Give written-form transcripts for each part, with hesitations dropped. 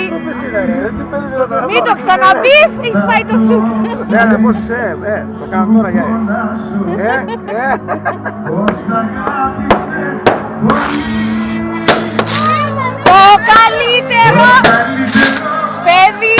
Σνούπης είναι ρε, τι περίοδο. Μην το ξαναπείς, έχεις φάει το σουπ. Ναι, πώς είσαι, το κάνω τώρα για Το καλύτερο παιδί.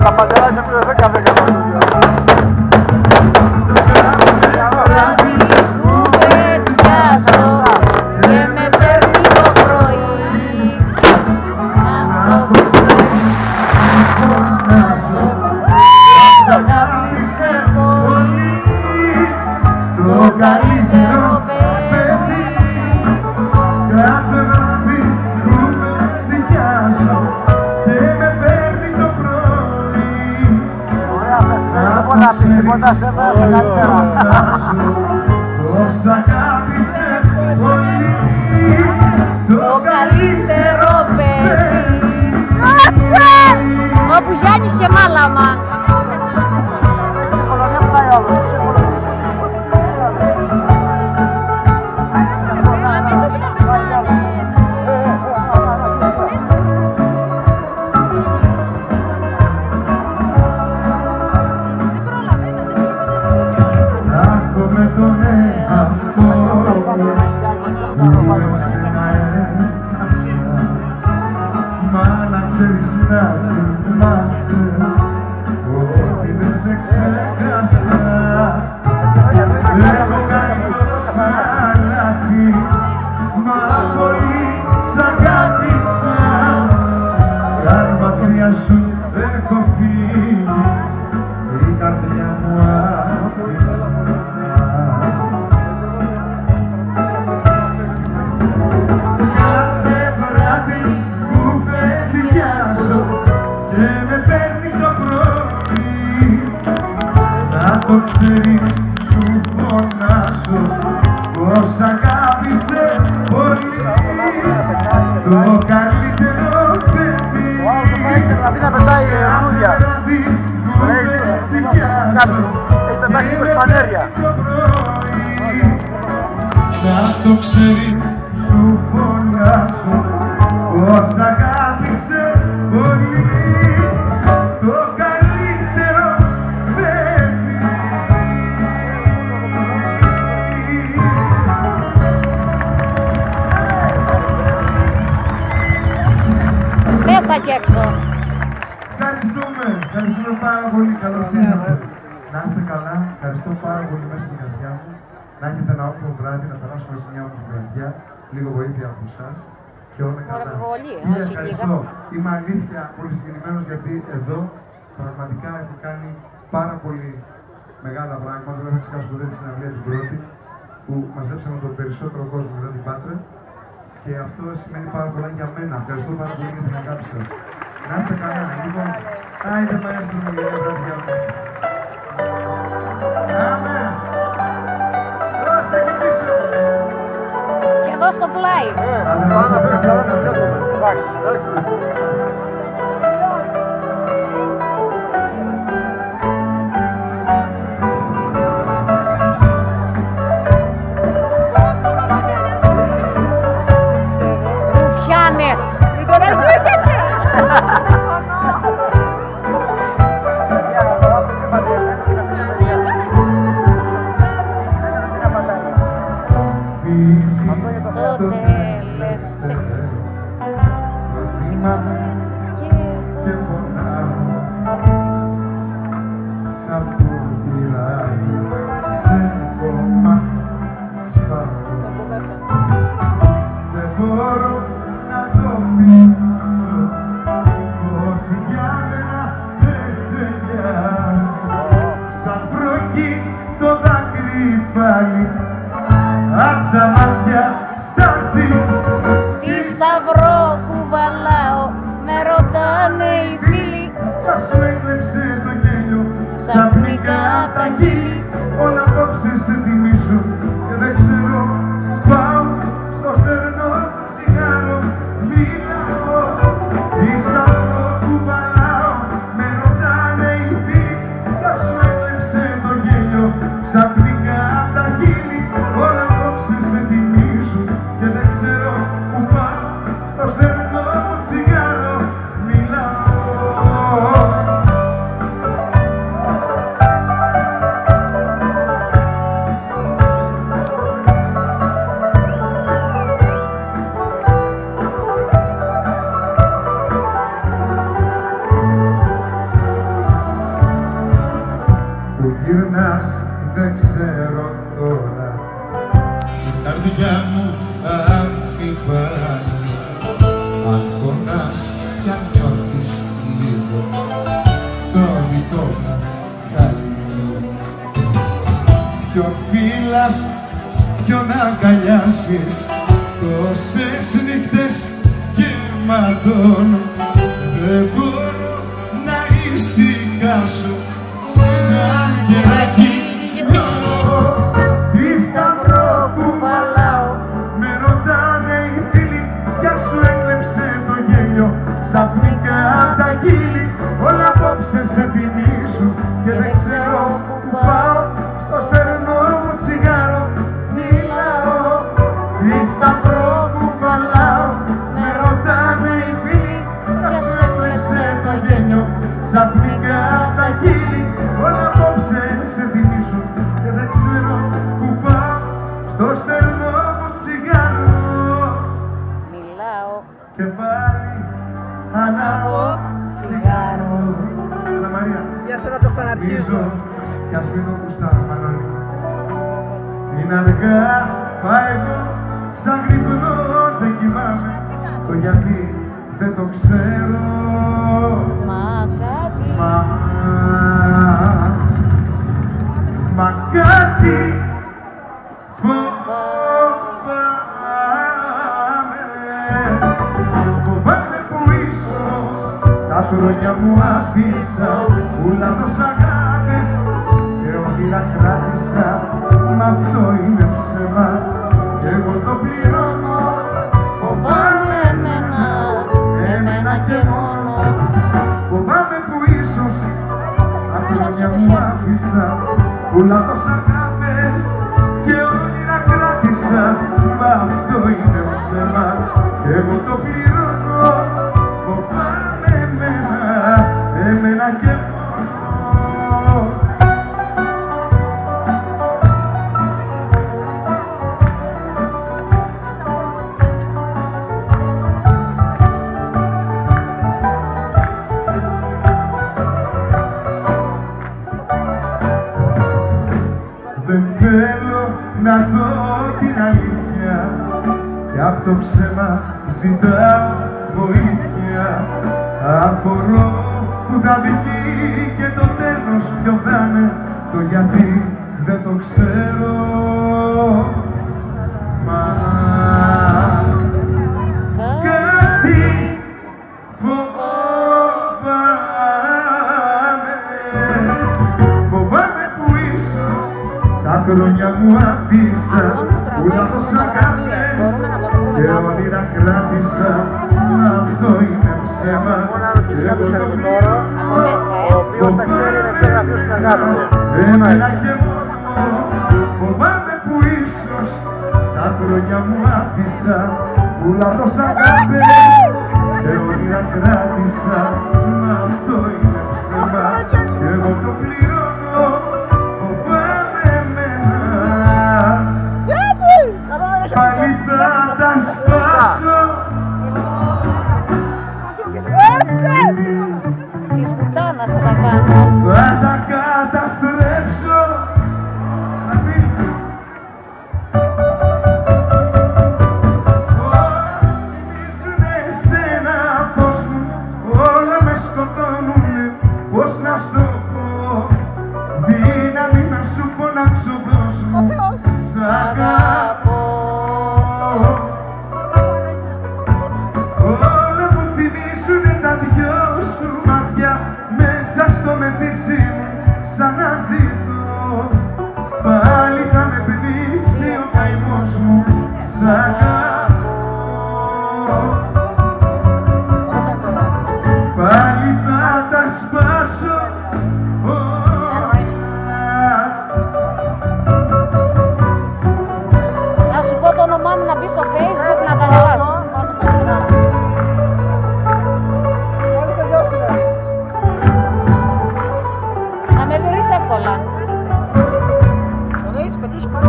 Τα πατεράκια του 10-10 τίποτα σε βάζει καλύτερα. Πώς αγάπησε πολύ Το καλύτερο παιδί. Όπου Γιάννης και Μάλαμα. Το ξέρει, σου φωνάζω πως αγάπησε πολύ το καλύτερο παιδί. Μέσα και έξω. Ευχαριστούμε πάρα πολύ, καλώς ήρθατε. Να είστε καλά, ευχαριστώ πάρα πολύ μέσα στην καρδιά μου. Να έχετε ένα όμορφο βράδυ, να περάσουμε σε μια όμορφη βραδιά, λίγο βοήθεια από εσάς και όλα καλά. Ευχαριστώ. Είμαι αλήθεια πολύ συγκεκριμένος γιατί εδώ πραγματικά έχω κάνει πάρα πολύ μεγάλα πράγματα. Δεν θα ξεχάσω ποτέ τη συναυλία την πρώτη που μαζέψαμε τον περισσότερο κόσμο μετά την Πάτρα και αυτό σημαίνει πάρα πολλά για μένα. Ευχαριστώ πάρα πολύ για την αγάπη σας. Να είστε καλά. Λοιπόν, άιντε μαέστρο μου για την βραδιά μου. Αμέ. Και εδώ στο πλάι. Πάμε να φέρει καλά με το εντάξει, εντάξει. Ρουφιάνες. Μην τον αρχίσετε. μιλάς, ποιον αγκαλιάσεις. Τόσες νύχτες γεμάτων δεν μπορώ να ησυχάσω. Σαν κεράκι Τι σταυρό που βαλάω, με ρωτάνε οι φίλοι, ποια σου έκλεψε το γέλιο. Ξαφνικά απ' τα χείλη, όλα απόψε σε θυμίζουν και δεν ξέρω που πάω. Στο στερνό μου τσιγάρο μιλάω. Τι σταυρό που βαλάω, με ρωτάνε οι φίλοι, ποια σου έκλεψε το γέλιο. Ξαφνικά απ' τα χείλη, όλα απόψε σε θυμίζουν και δεν ξέρω που πάω. Στο στερνό μου τσιγάρο Μιλάω. και πάλι ανάβω τσιγάρο. Ανά Μαρία, Για σένα το ξαναρχίζω. κι ας μην το κουστάρω, Μανώλη. Είναι αργά, πάω εγώ, σαν γρυπνό δεν κοιμάμαι. Το γιατί δεν το ξέρω. Μα κάτι. Μα κάτι φοβάμαι. Φοβάμαι που ίσως τα χρόνια μου αφήσα, ούλα τόσα αγάπες και όνειρα κράτησα. Μ' αυτό είναι ψέμα και εγώ το πληρώνω. Φοβάμαι εμένα και μόνο. Φοβάμαι που ίσως τα χρόνια μου άφησα, ούλα τόσα αγάπες και όνειρα κράτησα. Μ' αυτό είναι ψέμα και εγώ το πληρώνω. Φοβάμαι εμένα και μόνο. Δεν θέλω να δω την αλήθεια κι απ' το ψέμα ζητάω βοήθεια. Απορώ που θα βγει και το τέλος ποιο θα είναι, το γιατί δεν το ξέρω. Μα κάτι φοβάμαι. Φοβάμαι που ίσως τα χρόνια μου αφήσα, ούλα τόσα αγάπες και όνειρα κράτησα. Μ' αυτό είναι ψέμα. Μόνο να ρωτήσει κάποιος σερβιτόρο, ο οποίος θα ξέρει με ποιο γραφείο συνεργάζονται. Εμένα και μόνο. Φοβάμαι που ίσως τα χρόνια μου άφησα, ούλα τόσα αγάπες και όνειρα κράτησα. Μ' αυτό είναι ψέμα και εγώ το πληρώνω. Φοβάμαι εμένα. Πάλι θα τα σπάσω. Της πουτάνας θα τα κάνω. Θα τα καταστρέψω. Θυμίζουνε σε ένα κόσμο, όλα με σκοτώνουνε. Πώς να στο πω, δύναμη να σου φωνάξω κόσμο. Σ' αγαπώ. Όλα μου θυμίζουνε τα δυο σου μάτια, μέσα στο μεθύσι μου σαν να ζητώ. Πάλι θα με πνίξει ο καημός μου. Σ' αγαπώ. Πάλι θα τα σπάσω όλα. Να σου πω το όνομά μου να μπει στο Facebook να τα ανεβάσω. Μόλις τελειώσουμε. Να με βρεις εύκολα. Τον έχεις πετύχει πάνω.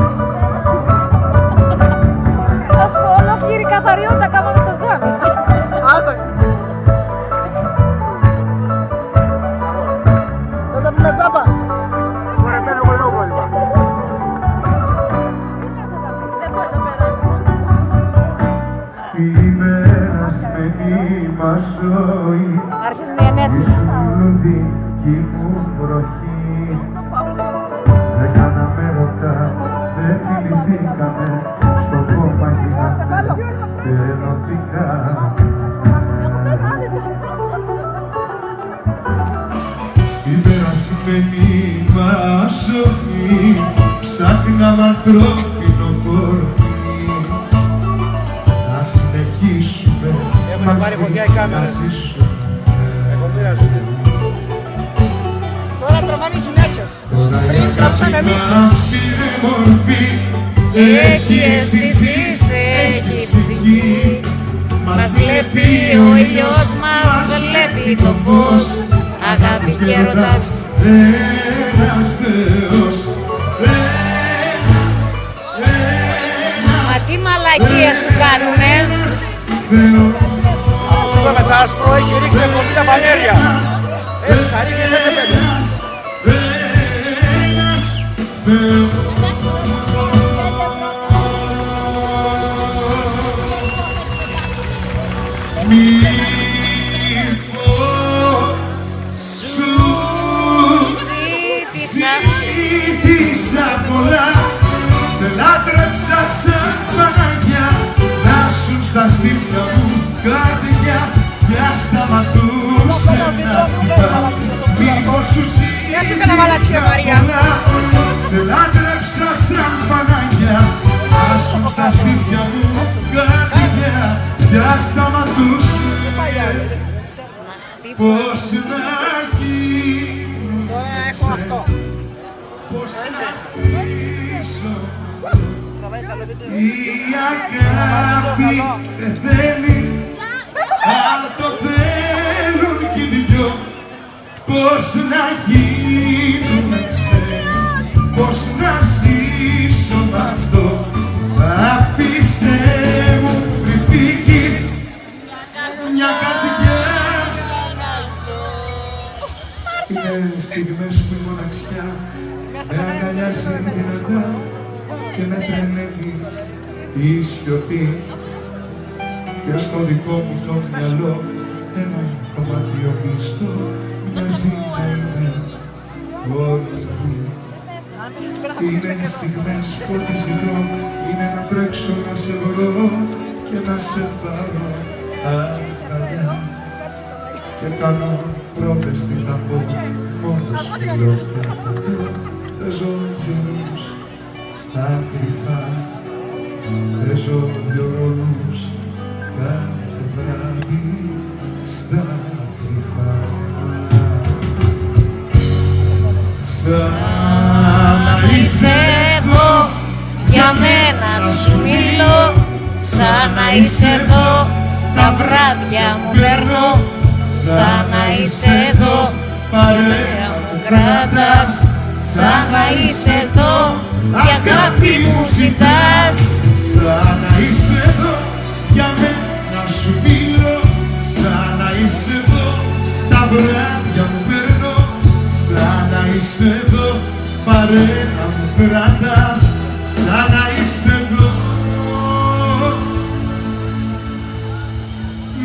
Θα σου πω ολόκληρη καθαριότητα κάναμε στο ζάμι. Άσαξε. Δεν τα πούμε τζάμπα. Μπορεί να παίρνω εγώ λίγο πρόβλημα. Στην περασμένη μας ζωή Αρχίζουν οι ενέσεις. ήσουν δική μου βροχή. Δεν κάναμε ρωτά, θυμηθήκαμε στο κόμμα γινάμε και ενωτικά. Στην περασμένη μας ζωή ψάχναμε ανθρώπινο κορμί να συνεχίσουμε μαζί να ζήσουμε. Τώρα τραβάνε οι γυναίκες. Τώρα η αγάπη μας πήρε μορφή, έχει αισθήσεις, έχει ψυχή. Μας βλέπει ο ήλιος, μας βλέπει το φως, αγάπη και έρωτας. Ένας Θεός, ένας Μα τι μαλακίες του κάνουνε. Θεός. Σου είπα με τα άσπρο έχει ρίξει 70 πανέρια. Έτσι θα ρίξει 5-5. Ένας Θεός. Ζήτησα πολλά, σε λάτρεψα σαν Παναγιά, να σου στα στήθια μου καρδιά μια σταματούσε να χτυπά. Μήπως σου ζήτησα πολλά, σε λάτρεψα σαν Παναγιά, να σου στα στήθια μου καρδιά μια σταματούσε. Πώς να γίνω, Τώρα έχω αυτό. πώς να ζήσω. Η αγάπη πεθαίνει, αν το θέλουν κι οι δυο. Πώς να γίνουμε ξένοι, πώς να ζήσω μ' αυτό. Αφήσε μου πριν φύγεις μια καρδιά. Είναι στιγμές που η μοναξιά με αγκαλιάζει δυνατά και με τρελαίνει η σιωπή. Και στο δικό μου το μυαλό ένα δωμάτιο κλειστό μοιάζει να είναι όρθιο. Είναι στιγμές που ό,τι ζητώ είναι να τρέξω να σε βρω και να σε πάρω αγκαλιά. Και κάνω πρώτες τι θα πω, μόνος μιλώ παίζω δυο ρόλους στα κρυφά. Παίζω δυο ρόλους κάθε βράδυ στα κρυφά. Σαν να είσαι Εδώ για μένα σου μιλώ, σαν να είσαι εδώ τα βράδια μου περνώ. Σαν να είσαι εδώ παρέα μου κράτας, σαν να είσαι εδώ η αγάπη μου ζητάς. Σαν να είσαι εδώ για μένα σου μιλώ, σαν να είσαι εδώ τα βράδια μου περνώ. Σαν να είσαι εδώ παρέα μου κράτας, σαν να είσαι εδώ.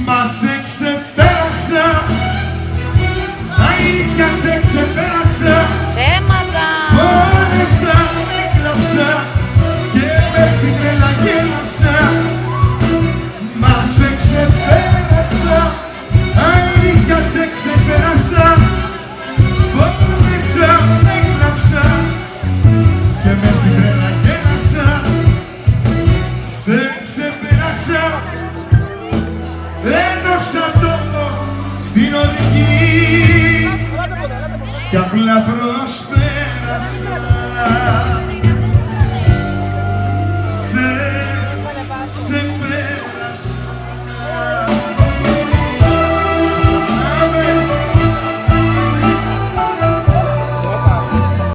Μα σε ξεπέρασα, αλήθεια σε ξεπέρασα. Ψέματα. Πόνεσα, έκλαψα και μες στην τρέλα γέλασα. Μα σε ξεπέρασα, αλήθεια σε ξεπέρασα. Πόνεσα, έκλαψα και μες στην τρέλα γέλασα. Σε ξεπέρασα, έδωσα τόπο στην οδηγή κι απλά προσπέρασα.